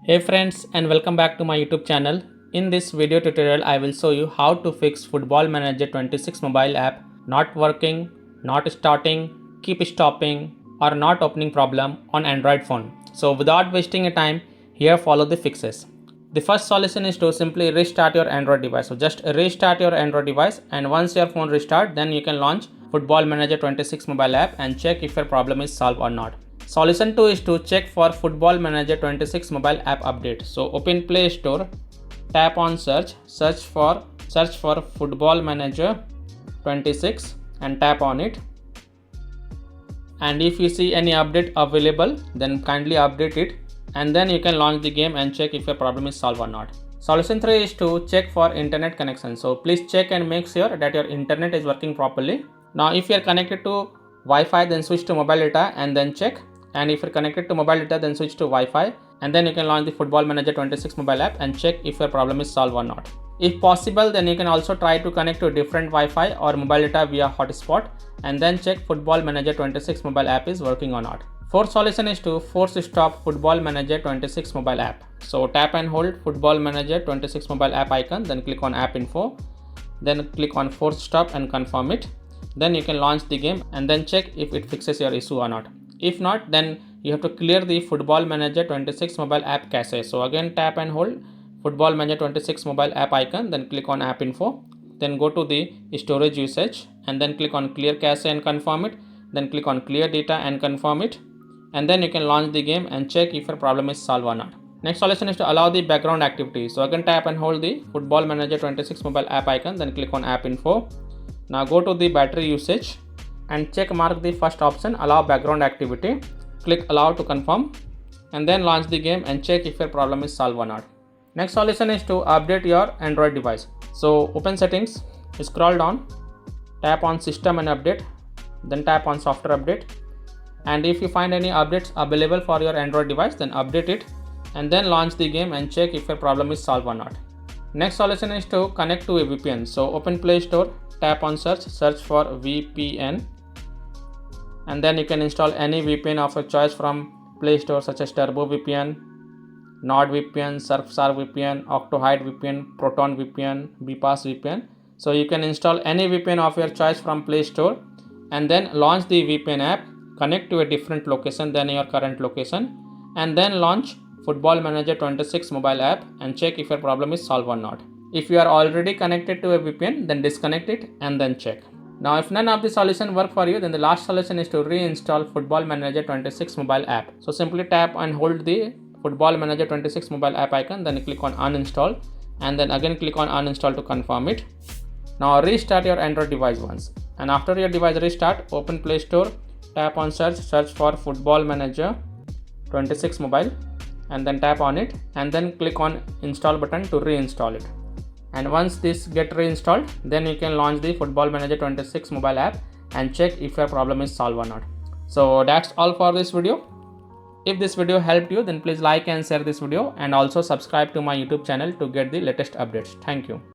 Hey friends, and welcome back to my YouTube channel. In this video tutorial I will show you how to fix Football Manager 26 mobile app not working, not starting, keep stopping or not opening problem on Android phone. So without wasting your time, here follow the fixes. The first solution is to simply restart your Android device. So just restart your Android device, and once your phone restart, then you can launch Football Manager 26 mobile app and check if your problem is solved or not. Solution 2 is to check for Football Manager 26 mobile app update. So open Play Store, tap on search for Football Manager 26 and tap on it. And if you see any update available, then kindly update it, and then you can launch the game and check if your problem is solved or not. Solution 3 is to check for internet connection. So please check and make sure that your internet is working properly. Now if you are connected to Wi-Fi, then switch to mobile data and then check. And if you're connected to mobile data, then switch to Wi-Fi, and then you can launch the Football Manager 26 mobile app and check if your problem is solved or not. If possible, then you can also try to connect to different Wi-Fi or mobile data via hotspot and then check Football Manager 26 mobile app is working or not. Fourth solution is to force stop Football Manager 26 mobile app. So tap and hold Football Manager 26 mobile app icon, then click on app info, then click on force stop and confirm it. Then you can launch the game and then check if it fixes your issue or not. If not, then you have to clear the Football Manager 26 mobile app cache. So again tap and hold Football Manager 26 mobile app icon, then click on app info, then go to the storage usage and then click on clear cache and confirm it, then click on clear data and confirm it, and then you can launch the game and check if your problem is solved or not. Next solution is to allow the background activity. So again tap and hold the Football Manager 26 mobile app icon, then click on app info. Now go to the battery usage and check mark the first option, allow background activity. Click allow to confirm and then launch the game and check if your problem is solved or not. Next solution is to update your Android device. So open settings, scroll down, tap on system and update, then tap on software update, and if you find any updates available for your Android device, then update it and then launch the game and check if your problem is solved or not. Next solution is to connect to a VPN. So open Play Store, tap on search for VPN, and then you can install any VPN of your choice from Play Store such as Turbo VPN, NordVPN, Surfshark VPN, Octohide VPN, Proton VPN, BPass VPN. So you can install any VPN of your choice from Play Store and then launch the VPN app, connect to a different location than your current location, and then launch Football Manager 26 mobile app and check if your problem is solved or not. If you are already connected to a VPN, then disconnect it and then check. Now if none of the solution work for you, then the last solution is to reinstall Football Manager 26 mobile app. So simply tap and hold the Football Manager 26 mobile app icon, then click on uninstall and then again click on uninstall to confirm it. Now restart your Android device once, and after your device restart, open Play Store, tap on search for Football Manager 26 mobile and then tap on it and then click on install button to reinstall it. And once this get reinstalled, then you can launch the Football Manager 26 mobile app and check if your problem is solved or not. So that's all for this video. If this video helped you, then please like and share this video and also subscribe to my YouTube channel to get the latest updates. Thank you.